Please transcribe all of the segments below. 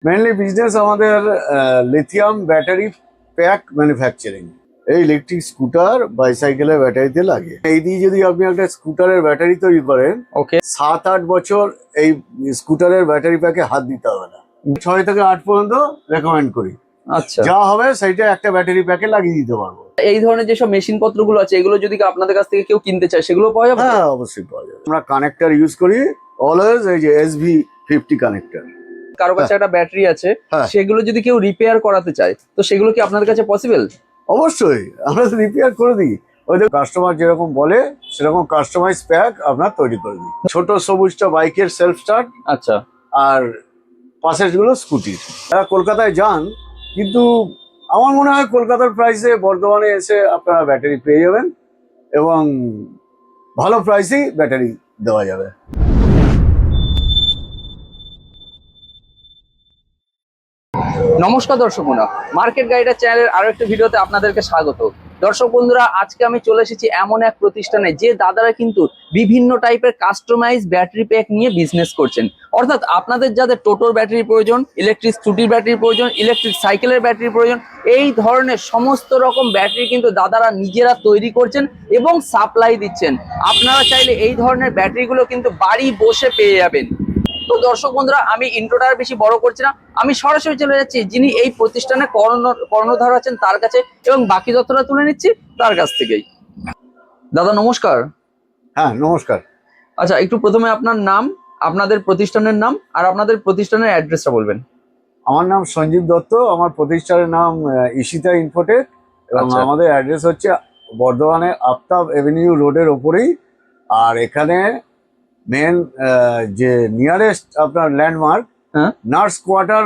Mainly business আমাদের lithium battery pack manufacturing. এই electric scooter বাইসাইকেলের ব্যাটারিতে লাগে। এই দিয়ে যদি আপনি একটা স্কুটারের ব্যাটারি তৈরি করেন, ওকে 7-8 বছর এই স্কুটারের ব্যাটারি প্যাকে হাত দিতে হবে না। 6 থেকে 8 পর্যন্ত রেকমেন্ড করি। আচ্ছা, যা হবে সেইটা একটা ব্যাটারি প্যাকে লাগিয়ে দিতে পারবো। এই ধরনের যেসব মেশিন পত্রগুলো আছে এগুলো যদি আপনাদের কাছ থেকে কেউ কিনতে চায় সেগুলো পাওয়া যাবে তো? হ্যাঁ, অবশ্যই পাওয়া যাবে। আমরা কানেক্টর ইউজ করি অলওয়েজ, এই যে SV50 কানেক্টর। কারো কাছে একটা ব্যাটারি আছে, হ্যাঁ, সেগুলো যদি কেউ রিপেয়ার করাতে চায় তো সেগুলো কি আপনাদের কাছে পসিবল? অবশ্যই আমরা রিপেয়ার করে দিই। ওই কাস্টমার যেরকম বলে সেরকম কাস্টমাইজ প্যাক আপনার তৈরি করে দিই। ছোট সবুজটা বাইকের সেলফ স্টার্ট, আচ্ছা, আর পাশের গুলো স্কুটির। তারা কলকাতায় যান, কিন্তু আমার মনে হয় কলকাতার প্রাইসে বর্ধমানে এসে আপনারা ব্যাটারি পেয়ে যাবেন এবং ভালো প্রাইসেই ব্যাটারি দেওয়া যাবে। নমস্কার দর্শক বন্ধুরা, মার্কেট গাইডার চ্যানেলের আরো একটা ভিডিওতে আপনাদেরকে স্বাগত। দর্শক বন্ধুরা, আজকে আমি চলে এসেছি এমন এক প্রতিষ্ঠানে যে দাদারা কিন্তু বিভিন্ন টাইপের কাস্টমাইজ ব্যাটারি প্যাক নিয়ে বিজনেস করছেন। অর্থাৎ আপনাদের যাদের টোটোর ব্যাটারি প্রয়োজন, ইলেকট্রিক স্কুটির ব্যাটারির প্রয়োজন, ইলেকট্রিক সাইকেলের ব্যাটারির প্রয়োজন, এই ধরনের সমস্ত রকম ব্যাটারি কিন্তু দাদারা নিজেরা তৈরি করছেন এবং সাপ্লাই দিচ্ছেন। আপনারা চাইলে এই ধরনের ব্যাটারিগুলো কিন্তু বাড়ি বসে পেয়ে যাবেন। তো দর্শক বন্ধুরা, আমি ইন্ট্রোটা আর বেশি বড় করছি না, আমি সরাসরি চলে যাচ্ছি যিনি এই প্রতিষ্ঠানে কর্ণধার আছেন তার কাছে এবং বাকি তথ্যটা তুলে নিচ্ছি তার কাছ থেকেই। দাদা নমস্কার। হ্যাঁ, নমস্কার। আচ্ছা, একটু প্রথমে আপনার নাম, আপনাদের প্রতিষ্ঠানের নাম আর আপনাদের প্রতিষ্ঠানের অ্যাড্রেসটা বলবেন। আমার নাম সঞ্জীব দত্ত, আমার প্রতিষ্ঠানের নাম ঈশিতা ইনফোটেক এবং আচ্ছা। আমাদের অ্যাড্রেস হচ্ছে বর্ধমানে আফতাব এভিনিউ রোডের ওপরেই। আর এখানে মেন যে নিয়ারেস্ট আপনার ল্যান্ডমার্ক হ্যাঁ, নার্স কোয়ার্টার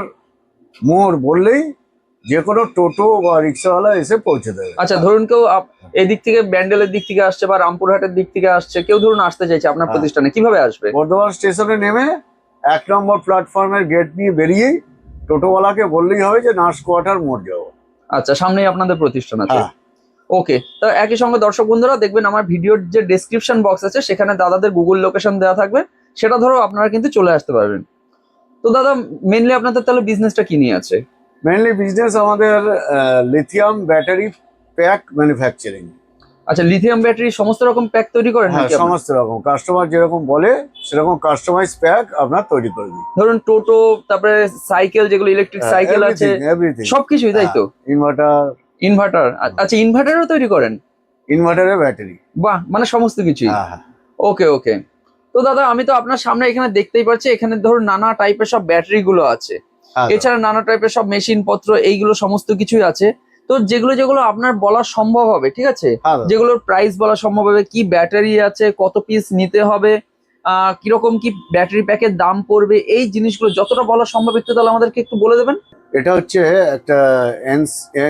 মোড় বললেই যে কোনো টোটো বা রিক্সাওয়ালা এসে পৌঁছে দেবে। আচ্ছা, ধরুন কেউ এদিক থেকে ব্যান্ডেলের দিক থেকে আসছে বা রামপুরহাটের দিক থেকে আসছে, কেউ ধরুন আসতে চাইছে আপনার হ্যাঁ। প্রতিষ্ঠানে, কিভাবে আসবে? বর্ধমান স্টেশনে নেমে 1 নম্বর প্ল্যাটফর্মের গেট দিয়ে বেরিয়েই টোটোওয়ালাকে বললেই হবে যে নার্স কোয়ার্টার মোড় যাবো। আচ্ছা, সামনেই আপনাদের প্রতিষ্ঠান আছে। হ্যাঁ, ওকে, তো একই সঙ্গে দর্শক বন্ধুরা দেখবেন আমার ভিডিওর যে ডেসক্রিপশন বক্স আছে সেখানে দাদাদের গুগল লোকেশন দেওয়া থাকবে, সেটা ধরো আপনারা কিন্তু চলে আসতে পারবেন। তো দাদা, মেনলি আপনাদের তাহলে বিজনেসটা কি নিয়ে আছে? মেনলি বিজনেস আমাদের লিথিয়াম ব্যাটারি প্যাক ম্যানুফ্যাকচারিং। আচ্ছা, লিথিয়াম ব্যাটারি সমস্ত রকম প্যাক তৈরি করেন হ্যাঁ, নাকি আপনারা? সমস্ত রকম কাস্টমার যেরকম বলে সেরকম কাস্টমাইজ প্যাক আপনার তৈরি করে দিই। ধরুন টোটো, তারপরে সাইকেল, যেগুলো ইলেকট্রিক সাইকেল আছে, এভরিথিং। সবকিছুই, তাই তো? ইনভার্টার। ইনভার্টার, আচ্ছা ইনভার্টারও তৈরি করেন? ইনভার্টারের ব্যাটারি। বাহ, মানে সমস্ত কিছুই। হ্যাঁ, হ্যাঁ, ওকে ওকে। তো দাদা, আমি তো আপনার সামনে এখানে দেখতেই পাচ্ছি এখানে ধরুন নানা টাইপের সব ব্যাটারি গুলো আছে, হ্যাঁ। এছাড়া নানা টাইপের সব মেশিন পত্র, এইগুলো সমস্ত কিছুই আছে। তো যেগুলো যেগুলো আপনার বলা সম্ভব হবে, ঠিক আছে, হ্যাঁ, যেগুলোর প্রাইস বলা সম্ভব হবে, কি ব্যাটারি আছে, কত পিস নিতে হবে, কিরকম কি ব্যাটারি প্যাকের দাম পড়বে, এই জিনিসগুলো যতটা বলা সম্ভব একটু তাহলে আমাদেরকে একটু বলে দেবেন। এটা হচ্ছে একটা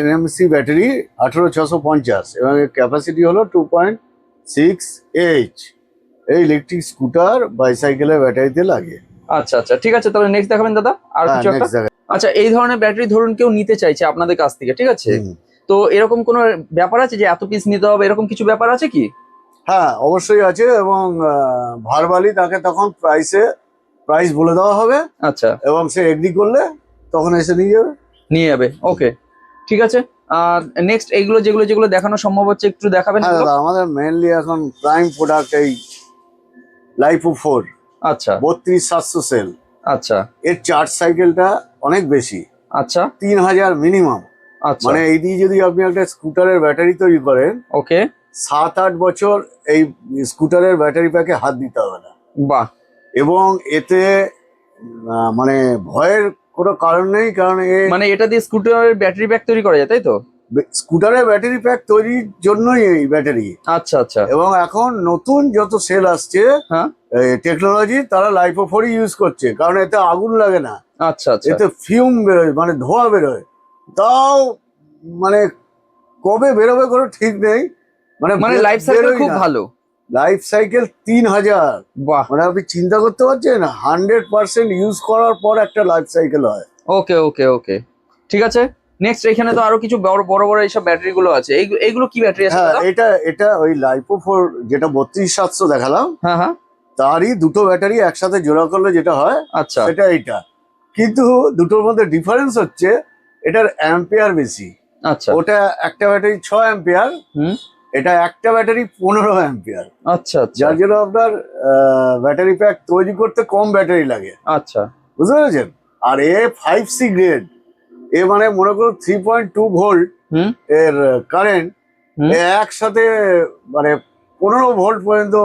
এনএমসি ব্যাটারি 18650 এবং এর ক্যাপাসিটি হলো 2.6H। এই ইলেকট্রিক স্কুটার বাইসাইকেলের ব্যাটারিতে লাগে। আচ্ছা আচ্ছা, ঠিক আছে, তাহলে নেক্সট দেখাবেন দাদা আর হ্যাঁ, কিছু একটা। নেক্সট দেখা। আচ্ছা, এই ধরনের ব্যাটারি ধরুন কেউ নিতে চাইছে আপনাদের কাছ থেকে, ঠিক আছে, হুম। তো এরকম কোনো ব্যাপার আছে যে এত পিস নিতে হবে, এরকম কিছু ব্যাপার আছে কি? হ্যাঁ, অবশ্যই আছে এবং ভার্বালি তাকে তখন প্রাইস বলে দেওয়া হবে আচ্ছা, এবং সে এগ্রি করলে তখন এসে নিয়ে যাবে। নিয়ে যাবে, ওকে, ঠিক আছে। আর নেক্সট এইগুলো যেগুলো যেগুলো দেখানো সম্ভব হচ্ছে একটু দেখাবেন হ্যাঁ এগুলো? দাদা, আমাদের মেনলি এখন প্রাইম প্রোডাক্ট এই লাইফো 4 আচ্ছা 32700 সেল। আচ্ছা এর চার্জ সাইকেলটা অনেক বেশি, আচ্ছা 3000 মিনিমাম। আচ্ছা, মানে এই দিয়ে যদি আপনি একটা স্কুটারের ব্যাটারি তৈরি করেন, ওকে, 7-8 বছর এই স্কুটারের ব্যাটারি প্যাকে হাত দিতে হবে না। বাহ, এবং এতে মানে ভয়ের কোনো কারণ নেই, কারণ মানে এটা দিয়ে স্কুটারের ব্যাটারি প্যাক তৈরি করা যায়, তাই তো? স্কুটারের ব্যাটারি প্যাক তৈরির জন্যই এই ব্যাটারি। আচ্ছা আচ্ছা, এবং এখন নতুন যত সেল আসছে হ্যাঁ, টেকনোলজি, তারা লাইফো 4 ইউজ করছে, কারণ এতে আগুন লাগে না, আচ্ছা আচ্ছা, এতে ফিউম বেরোয়, মানে ধোঁয়া বেরোয়। তাও মানে কবে বেরোবে কোনো ঠিক নেই, মানে লাইফ সাইকেল খুব ভালো। Life cycle 3000। বাহ, মানে আপনি চিন্তা করতে পারছেন 100% ইউজ করার পর একটা লাইফ সাইকেল হয়। ওকে ওকে ওকে, ঠিক আছে। নেক্সট এখানে তো আরো কিছু বড় বড় বড় এইসব ব্যাটারি গুলো আছে, এইগুলো কি ব্যাটারি আছে হ্যাঁ, দাদা? এটা ওই লাইফো 4 যেটা 32700 দেখালাম, হ্যাঁ হ্যাঁ, তারই দুটো ব্যাটারি একসাথে জোড়া করলে যেটা হয় আচ্ছা সেটা এইটা। কিন্তু দুটোর মধ্যে ডিফারেন্স হচ্ছে এটার অ্যাম্পিয়ার বেশি। আচ্ছা। ওটা একটা ব্যাটারি 6 অ্যাম্পিয়ার, হুম। এটা একটা ব্যাটারি 15 অ্যাম্পিয়ার। আচ্ছা আচ্ছা যার জন্য আপনার ব্যাটারি প্যাক তৈরি করতে কম ব্যাটারি লাগে, আচ্ছা। বুঝতে পেরেছেন? আর এ 5C গ্রেড, এ মানে মনে করুন 3.2 ভোল্ট হুম এর কারেন্ট হুম। একসাথে মানে 15 ভোল্ট পর্যন্ত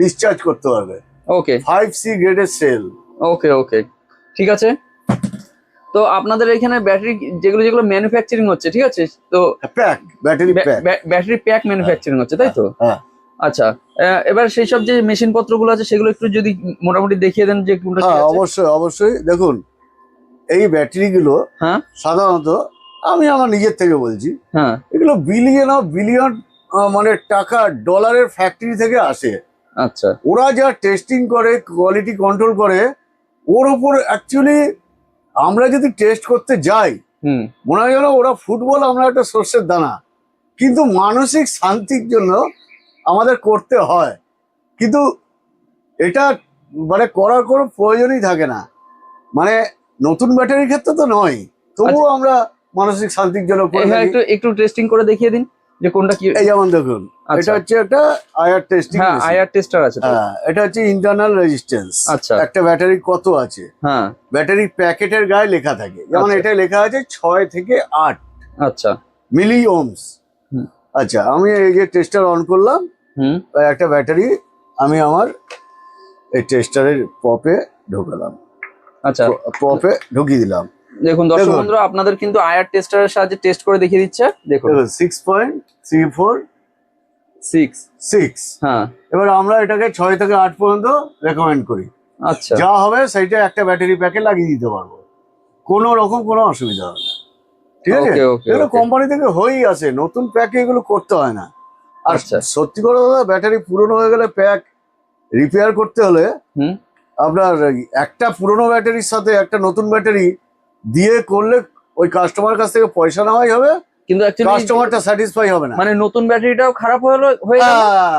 ডিসচার্জ করতে পারবে। ওকে 5C গ্রেডের সেল। ওকে ওকে, ঠিক আছে। তো আপনাদের এখানে ব্যাটারি যেগুলো যেগুলো ম্যানুফ্যাকচারিং হচ্ছে, ঠিক আছে, তো pack, battery pack. Battery pack manufacturing হচ্ছে, তাই তো? হ্যাঁ আচ্ছা। এবার সেই সব যে মেশিন পত্রগুলো আছে সেগুলো একটু যদি মোটামুটি দেখিয়ে দেন যে কোনটা কি হ্যাঁ, আছে। অবশ্যই অবশ্যই। দেখুন, এই ব্যাটারিগুলো হ্যাঁ সাধারণত, আমি আমার নিজের থেকে বলছি, হ্যাঁ। এগুলো বিলিয়ন অফ বিলিয়ন মানে টাকা, ডলারের ফ্যাক্টরি থেকে আসে। আচ্ছা। ওরা যা টেস্টিং করে, কোয়ালিটি কন্ট্রোল করে, ওর ওপর অ্যাকচুয়ালি আমরা যদি টেস্ট করতে যাই, হুম। মনে হয় যেন ওরা ফুটবল, আমরা একটা সর্ষের দানা। কিন্তু মানসিক শান্তির জন্য আমাদের করতে হয়। কিন্তু এটা মানে করার কোনো প্রয়োজনই থাকে না, মানে নতুন ব্যাটারির ক্ষেত্রে তো নয়, তবুও আচ্ছা। আমরা মানসিক শান্তির জন্য করে হ্যাঁ, থাকি। একটু একটু টেস্টিং করে দেখিয়ে দিন যে কোনটা কি। এই যেমন দেখুন, আচ্ছা। এটা হচ্ছে একটা আইআর টেস্টিং হ্যাঁ, মেশিন। আইআর টেস্টার আছে তো। হ্যাঁ, এটা হচ্ছে ইন্টারনাল রেজিস্ট্যান্স। আচ্ছা। একটা ব্যাটারি কত আছে, হ্যাঁ। ব্যাটারি প্যাকেটের গায়ে লেখা থাকে। যেমন আচ্ছা। এটা লেখা আছে 6 থেকে 8 আচ্ছা। মিলি ওমস। হুম। আচ্ছা, আমি এই যে টেস্টার অন করলাম, হুম। একটা ব্যাটারি আমি আমার এই টেস্টারের পপে ঢোকালাম, আচ্ছা। পপে ঢুকিয়ে দিলাম। দেখুন দর্শক দেখুন। বন্ধুরা, আপনাদের কিন্তু আইআর টেস্টারের সাহায্যে টেস্ট করে দেখিয়ে দিচ্ছে। দেখুন দেখুন 6.346। 6। হ্যাঁ। এবার আমরা এটাকে 6 থেকে 8 পর্যন্ত রেকমেন্ড করি। আচ্ছা। যা হবে সেইটা একটা ব্যাটারি প্যাকে লাগিয়ে দিতে পারবো, কোনো রকম কোনো অসুবিধা হবে না। ঠিক আছে? ওকে ওকে এগুলো ওকে। কোম্পানি থেকে হয়েই আসে, নতুন প্যাকে এগুলো করতে হয় না। আর আচ্ছা। সত্যি করে দাদা, ব্যাটারি পুরনো হয়ে গেলে প্যাক রিপেয়ার করতে হলে হুম। আপনার একটা পুরনো ব্যাটারির সাথে একটা নতুন ব্যাটারি দিয়ে করলে ওই কাস্টমার কাছ থেকে পয়সা নেওয়াই হবে, কিন্তু অ্যাকচুয়ালি কাস্টমারটা স্যাটিসফাই হবে না। মানে নতুন ব্যাটারিটাও খারাপ হয়ে গেল,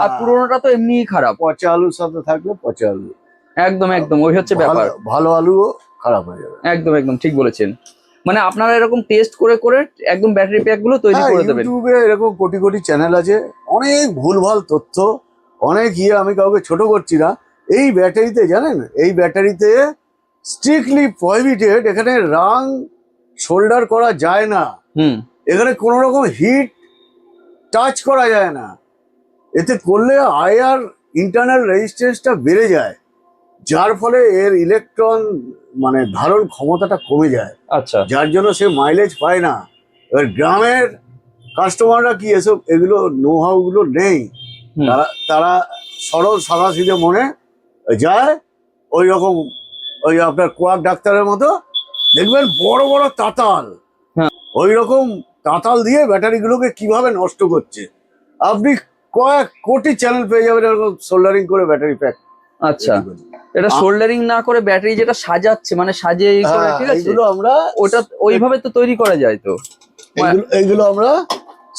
আর আহ, পুরোনোটা তো এমনিই খারাপ। পচা আলুর সাথে থাকলে পচা আলু, একদম একদম, ওই হচ্ছে ভালো ব্যাপার। ভালো আলুও খারাপ হয়ে যাবে। একদম একদম ঠিক বলেছেন। মানে আপনারা এরকম টেস্ট করে করে একদম ব্যাটারি প্যাক গুলো তৈরি হ্যাঁ, করে দেবেন। ইউটিউবে এরকম কোটি কোটি চ্যানেল আছে, অনেক ভুলভাল তথ্য, অনেক আমি কাউকে ছোট করছি না। এই ব্যাটারিতে জানেন, এই ব্যাটারিতে স্ট্রিক্টলি প্রহিবিটেড, এখানে রাং শোল্ডার করা যায় না, হুম। এখানে কোনো রকম হিট টাচ করা যায় না। এতে করলে আইআর ইন্টারনাল রেজিস্ট্যান্সটা বেড়ে যায়, যার ফলে এর ইলেকট্রন মানে ধারণ ক্ষমতাটা কমে যায়, আচ্ছা। যার জন্য সে মাইলেজ পায় না। এবার গ্রামের কাস্টমাররা কি এগুলো নো হাউ গুলো নেই, হুম। তারা তারা সরল সাদা সিধে মনে যায়, ওই রকম ওই আপনার কোয়াক ডাক্তারের মতো দেখবেন বড় বড় তাতাল, হ্যাঁ। ওই রকম তাতাল দিয়ে ব্যাটারিগুলোকে কিভাবে নষ্ট করছে। আপনি কয়েক কোটি চ্যানেল পেয়ে যাবেন এরকম সোল্ডারিং করে ব্যাটারি প্যাক। আচ্ছা, এটা সোল্ডারিং না করে ব্যাটারি যেটা সাজাচ্ছে, মানে সাজিয়ে এই করে, ঠিক আছে, এইগুলো আমরা ওটা ওইভাবে তো তৈরি করা যায় তো। এইগুলো আমরা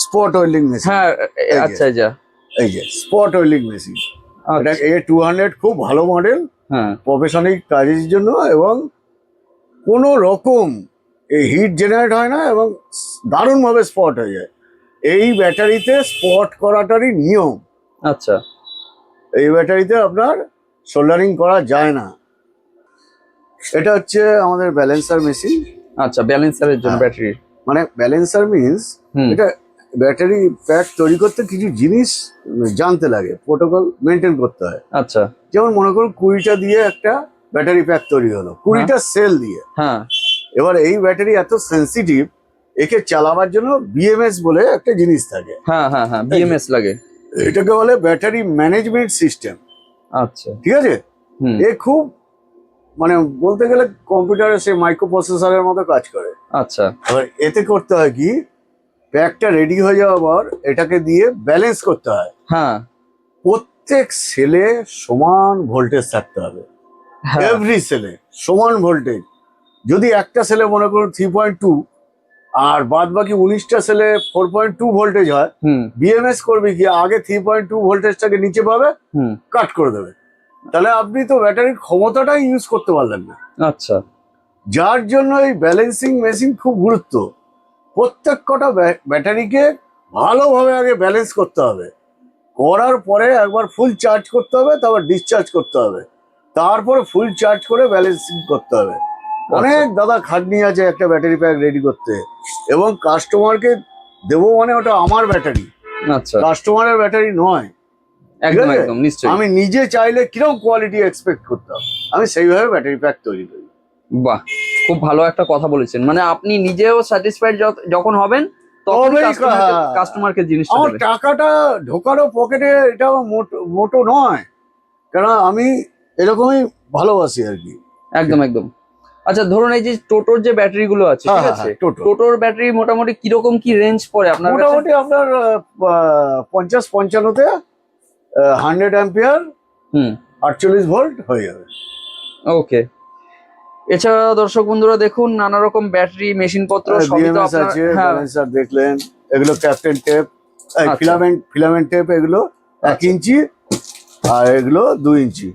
স্পট ওয়েল্ডিং মেশিন। হ্যাঁ। এই যে। আচ্ছা যা। এই যে স্পট ওয়েল্ডিং মেশিন, এটা আচ্ছা। A200 খুব ভালো মডেল হ্যাঁ। প্রফেশনাল কাজের জন্য, এবং কোনো রকম এই হিট জেনারেট হয় না, এবং দারুণভাবে স্পট হয়ে যায়। এই ব্যাটারিতে স্পট করাটারই নিয়ম। আচ্ছা। এই ব্যাটারিতে আপনার সোল্ডারিং করা যায় না। এটা হচ্ছে আমাদের ব্যালেন্সার মেশিন। আচ্ছা, ব্যালেন্সারের জন্য হ্যাঁ। ব্যাটারি। মানে ব্যালেন্সার মিনস, হুম। এটা ব্যাটারি প্যাক তৈরি করতে কিছু জিনিস জানতে লাগে, প্রোটোকল মেনটেন করতে হয়। আচ্ছা। যেমন মনে করুন 20টা দিয়ে একটা ব্যাটারি প্যাক তৈরি হলো, 20টা সেল দিয়ে। হ্যাঁ। এবার এই ব্যাটারি এত সেন্সিটিভ, একে চালাবার জন্য বিএমএস বলে একটা জিনিস থাকে। হ্যাঁ হ্যাঁ হ্যাঁ, বিএমএস লাগে। এটাকে বলে ব্যাটারি ম্যানেজমেন্ট সিস্টেম। আচ্ছা। ঠিক আছে? হুম। এ খুব মানে বলতে গেলে কম্পিউটারে সে মাইক্রো প্রসেসরের মতো কাজ করে। আচ্ছা। এবার এতে করতে হয় কি, প্যাকটা রেডি হয়ে যাওয়ার পর এটাকে দিয়ে ব্যালেন্স করতে হয়। হ্যাঁ। প্রত্যেক সেলে সমান ভোল্টেজ থাকতে হবে, হ্যাঁ। এভরি সেলে সমান ভোল্টেজ। যদি একটা সেলে মনে করুন 3.2 আর বাদ বাকি 19টা সেলে 4.2 ভোল্টেজ হয়, হুম বিএমএস করবে কি, আগে 3.2 ভোল্টেজটাকে নিচে পাবে, হুম। কাট করে দেবে। তাহলে আপনি তো ব্যাটারির ক্ষমতাটাই ইউজ করতে পারলেন না। আচ্ছা। যার জন্য এই ব্যালেন্সিং মেশিন খুব গুরুত্ব। প্রত্যেক কটা ব্যাটারিকে ভালোভাবে আগে ব্যালেন্স করতে হবে, করার পরে একবার ফুল চার্জ করতে হবে, তারপর ডিসচার্জ করতে হবে, তারপরে ফুল চার্জ করে ব্যালেন্সিং করতে হবে। অনেক দাদা খাটনি আছে একটা ব্যাটারি প্যাক রেডি করতে, এবং কাস্টমারকে দেবো মানে ওটা আমার ব্যাটারি, আচ্ছা, কাস্টমারের ব্যাটারি নয়। একদম আছে? একদম নিশ্চয়ই। আমি নিজে চাইলে কিরকম কোয়ালিটি এক্সপেক্ট করতাম, আমি সেইভাবে ব্যাটারি প্যাক তৈরি করি। বাহ, খুব ভালো একটা কথা বলেছেন। মানে আপনি নিজেও স্যাটিসফাইড যখন হবেন তখনই তবেই কাস্টমারকে জিনিসটা আমার দেবেন। টাকাটা ঢোকানো পকেটে, এটা আমার মোটো নয়, কারণ আমি এরকমই ভালোবাসি আর কি। একদম একদম। আচ্ছা, ধরুন এই যে টোটোর যে ব্যাটারি গুলো আছে, ঠিক হ্যাঁ, আছে, হ্যাঁ, টোটো টোটোর ব্যাটারি মোটামুটি কিরকম কি রেঞ্জ পড়ে আপনার কাছে? মোটামুটি আপনার 50-55-তে 100 অ্যাম্পিয়ার হুম, 48 ভোল্ট হয়ে যাবে। ওকে। এছাড়া দর্শক বন্ধুরা দেখুন, নানা রকম ব্যাটারি মেশিন পত্র সবই তো বিএমএস আপনার। আছে, হ্যাঁ, ব্যালেন্সার দেখলেন, এগুলো ক্যাপ্টেন টেপ, আচ্ছা। ফিলামেন্ট টেপ, এগুলো 1 আচ্ছা। ইঞ্চি, আর এগুলো 2 ইঞ্চি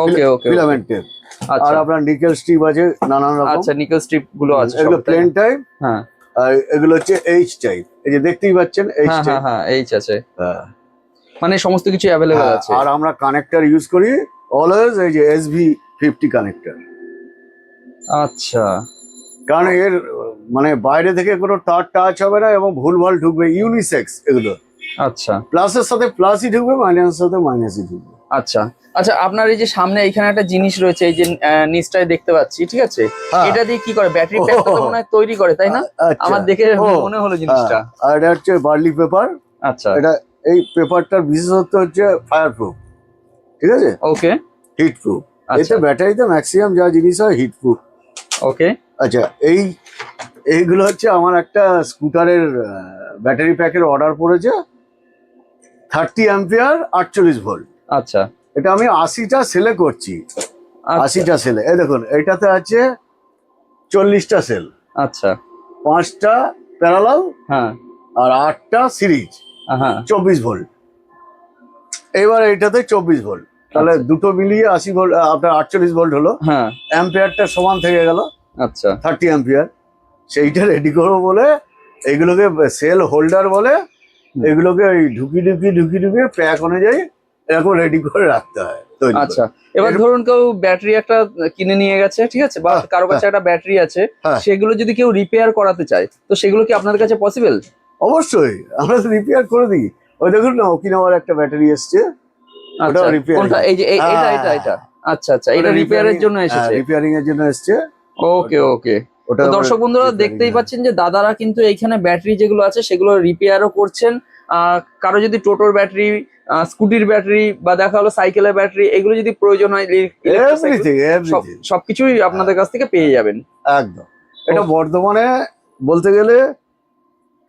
ওকে ওকে। Filament tape. আর আচ্ছা আপনার নিকেল স্ট্রিপ আছে নানান রকম। আচ্ছা, নিকেল স্ট্রিপ গুলো আছে এগুলো সব, তাই প্লেন না? টাইপ, হ্যাঁ আর এগুলো হচ্ছে এইচ টাইপ, এই যে দেখতেই পাচ্ছেন এইচ হ্যাঁ হ্যাঁ টাইপ। হ্যাঁ, এইচ আছে, মানে সমস্ত কিছু অ্যাভেলেবেল আছে। আর আমরা কানেক্টর ইউজ করি অলওয়েজ এই যে SV50 কানেক্টর, আচ্ছা কারণ এর মানে বাইরে থেকে কোনো তার টাচ হবে না এবং ভুলভাল ঢুকবে, ইউনিসেক্স এগুলো, আচ্ছা প্লাসের সাথে প্লাসই ঢুকবে, মাইনাসের সাথে মাইনাসই ঢুকবে। আচ্ছা আচ্ছা। আপনার এই যে সামনে এখানে একটা জিনিস রয়েছে, এই যে নিচটায় দেখতে পাচ্ছি, ঠিক আছে, হ্যাঁ। এটা দিয়ে কি করে? ব্যাটারি প্যাকটা তো মনে হয় তৈরি করে, তাই না? আচ্ছা। আমার দেখে ও, মনে হলো জিনিসটা। আর এটা হচ্ছে বার্লি পেপার। আচ্ছা, এটা এই পেপারটার বিশেষত্ব হচ্ছে ফায়ার প্রুফ, ঠিক আছে, ওকে হিট প্রুফ। আচ্ছা এতে ব্যাটারিতে ম্যাক্সিমাম যা জিনিস হয় হিট প্রুফ। ওকে। আচ্ছা, এইগুলো হচ্ছে আমার একটা স্কুটারের ব্যাটারি প্যাকের অর্ডার পড়েছে, 30 অ্যাম্পিয়ার 48 ভোল্ট। আচ্ছা এটা আমি 80টা সেলে করছি, আচ্ছা 80টা সেলে। এই দেখুন, এটাতে আছে 40টা সেল, আচ্ছা 5টা প্যারালাল হ্যাঁ আর 8টা সিরিজ, হ্যাঁ 24 ভোল্ট। এবার এইটাতে 24 ভোল্ট, তাহলে আচ্ছা। দুটো মিলিয়ে 80 ভোল্ট, আপনার 48 ভোল্ট হলো। হ্যাঁ অ্যাম্পিয়ারটা সমান থেকে গেল, আচ্ছা 30 অ্যাম্পিয়ার। সেইটা রেডি করবো বলে এগুলোকে সেল হোল্ডার বলে, এগুলোকে ওই ঢুকি প্যাক অনুযায়ী এরকম রেডি করে রাখতে হয়, তৈরি করে। আচ্ছা। এবার ধরুন কেউ ব্যাটারি একটা কিনে নিয়ে গেছে, ঠিক আছে, বা হ্যাঁ, কারো কাছে একটা ব্যাটারি আছে, হ্যাঁ। সেগুলো যদি কেউ রিপেয়ার করাতে চায়, তো সেগুলো কি আপনার কাছে পসিবল? অবশ্যই আমরা রিপেয়ার করে দিই। ওই দেখুন না, ওকিনাওয়ার একটা ব্যাটারি এসছে, আচ্ছা, ওটাও রিপেয়ার। কোনটা? এই যে এটা আচ্ছা আচ্ছা, এটা রিপেয়ারের জন্য এসেছে। রিপেয়ারিং এর জন্য এসছে। ওকে ওকে। ওটা তো দর্শক বন্ধুরা দেখতেই পাচ্ছেন যে দাদারা কিন্তু এইখানে ব্যাটারি যেগুলো আছে সেগুলো রিপেয়ারও করছেন। কারো যদি টোটোর ব্যাটারি, স্কুটির ব্যাটারি, বা দেখা হলো সাইকেলের ব্যাটারি, এগুলো যদি প্রয়োজন হয়, এভরিথিং সবকিছুই আপনাদের কাছ থেকে পেয়ে যাবেন। একদম। এটা বর্ধমানে বলতে গেলে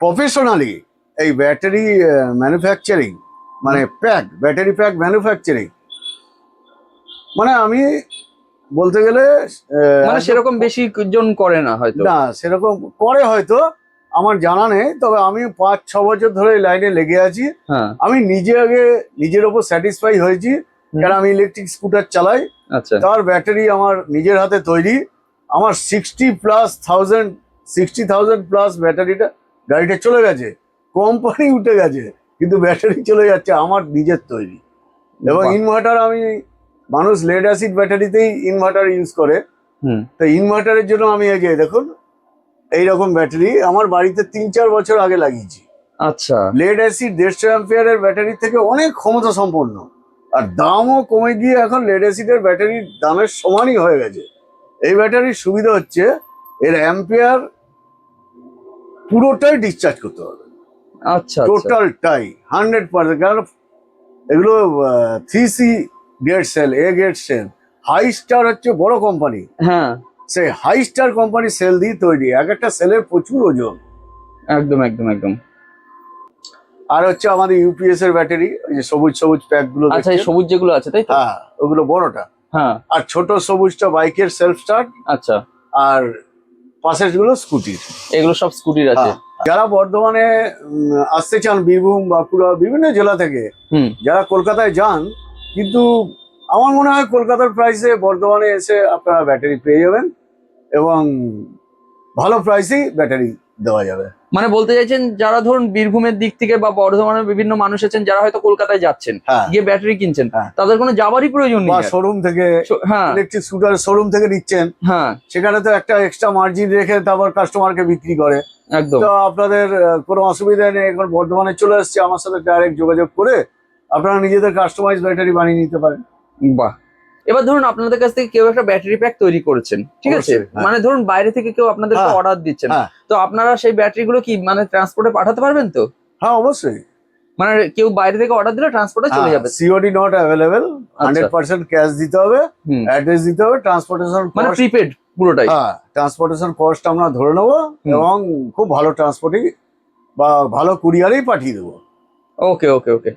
প্রফেশনালি এই ব্যাটারি ম্যানুফ্যাকচারিং, মানে ব্যাটারি প্যাক ম্যানুফ্যাকচারিং, মানে আমি বলতে গেলে মানে সেরকম বেশি জন করে না হয়তো। না, সেরকম করে হয়তো, আমার জানা নেই, তবে আমি 5-6 বছর ধরে এই লাইনে লেগে আছি। হ্যাঁ আমি নিজে আগে নিজের ওপর স্যাটিসফাই হয়েছি, কারণ আমি ইলেকট্রিক স্কুটার চালাই, আচ্ছা তার ব্যাটারি আমার নিজের হাতে তৈরি। আমার 60,000 প্লাস ব্যাটারিটা, গাড়িটা চলে গেছে, কোম্পানি উঠে গেছে, কিন্তু ব্যাটারি চলে যাচ্ছে আমার নিজের তৈরি। এবং বাহ। ইনভার্টার, মানুষ লেড অ্যাসিড ব্যাটারিতেই ইনভার্টার ইউজ করে, হুম তো ইনভার্টারের জন্য আমি এই যে দেখুন এইরকম ব্যাটারি আমার বাড়িতে 3-4 বছর আগে লাগিয়েছি। আচ্ছা লেড অ্যাসিড 150 অ্যাম্পিয়ারের ব্যাটারি থেকে অনেক ক্ষমতা সম্পন্ন, আর দামও কমে গিয়ে এখন লেড অ্যাসিডের ব্যাটারির দামের সমানই হয়ে গেছে। এই ব্যাটারির সুবিধা হচ্ছে এর অ্যাম্পিয়ার পুরোটাই ডিসচার্জ করতে হবে, আচ্ছা টোটালটাই 100%। কারণ এগুলো 3C grade cell, A grade cell, high star হচ্ছে বড় কোম্পানি, হ্যাঁ সেই হাই স্টার কোম্পানি সেল দিয়ে তৈরি, এক একটা সেলের প্রচুর ওজন। একদম একদম একদম। আর হচ্ছে আমাদের ইউপিএস এর ব্যাটারি, ওই যে সবুজ সবুজ প্যাক গুলো, আচ্ছা, এই সবুজ যেগুলো আছে তাই তো? হ্যাঁ, ওগুলো বড়টা, হ্যাঁ আর ছোট সবুজটা বাইকের সেলফ স্টার্ট, আচ্ছা, আর পাশের গুলো স্কুটির। এগুলো সব স্কুটির আছে। যারা বর্ধমানে আসতে চান, বীরভূম, বাঁকুড়া, বিভিন্ন জেলা থেকে হুম যারা কলকাতায় যান, কিন্তু আমার মনে হয় কলকাতার প্রাইসে বর্ধমানে এসে আপনারা ব্যাটারি পেয়ে যাবেন, এবং ভালো প্রাইসেই ব্যাটারি দেওয়া যাবে। মানে বলতে চাইছেন যারা ধরুন বীরভূমের দিক থেকে বা বর্ধমানের বিভিন্ন মানুষ আছেন যারা হয়তো কলকাতায় যাচ্ছেন, হ্যাঁ গিয়ে ব্যাটারি কিনছেন, হ্যাঁ। তাদের কোনো যাবারই প্রয়োজন বা নেই আর। শোরুম থেকে হ্যাঁ ইলেকট্রিক স্কুটার শোরুম থেকে নিচ্ছেন, হ্যাঁ সেখানে তো একটা এক্সট্রা মার্জিন রেখে তারপর কাস্টমারকে বিক্রি করে। একদম। তো আপনাদের কোনো অসুবিধা নেই, এখন বর্ধমানে চলে আসছে, আমার সাথে ডাইরেক্ট যোগাযোগ করে আপনারা নিজেদের কাস্টমাইজ ব্যাটারি বানিয়ে নিতে পারেন। বাহ। এবার ধরুন আপনাদের কাছ থেকে কেউ একটা ব্যাটারি প্যাক তৈরি করেছেন, ঠিক আছে, অবশ্যই, হ্যাঁ। মানে ধরুন বাইরে থেকে কেউ আপনাদেরকে হ্যাঁ, অর্ডার দিচ্ছেন, হ্যাঁ তো আপনারা সেই ব্যাটারিগুলো কি মানে ট্রান্সপোর্টে পাঠাতে পারবেন তো? হ্যাঁ অবশ্যই। মানে কেউ বাইরে থেকে অর্ডার দিলে ট্রান্সপোর্টে চলে যাবে? সিওডি নট অ্যাভেলেবেল, 100% ক্যাশ দিতে হবে, হুম। অ্যাড্রেস দিতে হবে, ট্রান্সপোর্টেশন মানে প্রিপেড পুরোটাই? হ্যাঁ ট্রান্সপোর্টেশন কস্ট আমরা ধরে নেবো এবং খুব ভালো ট্রান্সপোর্টই বা ভালো কুরিয়ারেই পাঠিয়ে দেবো। ওকে ওকে ওকে।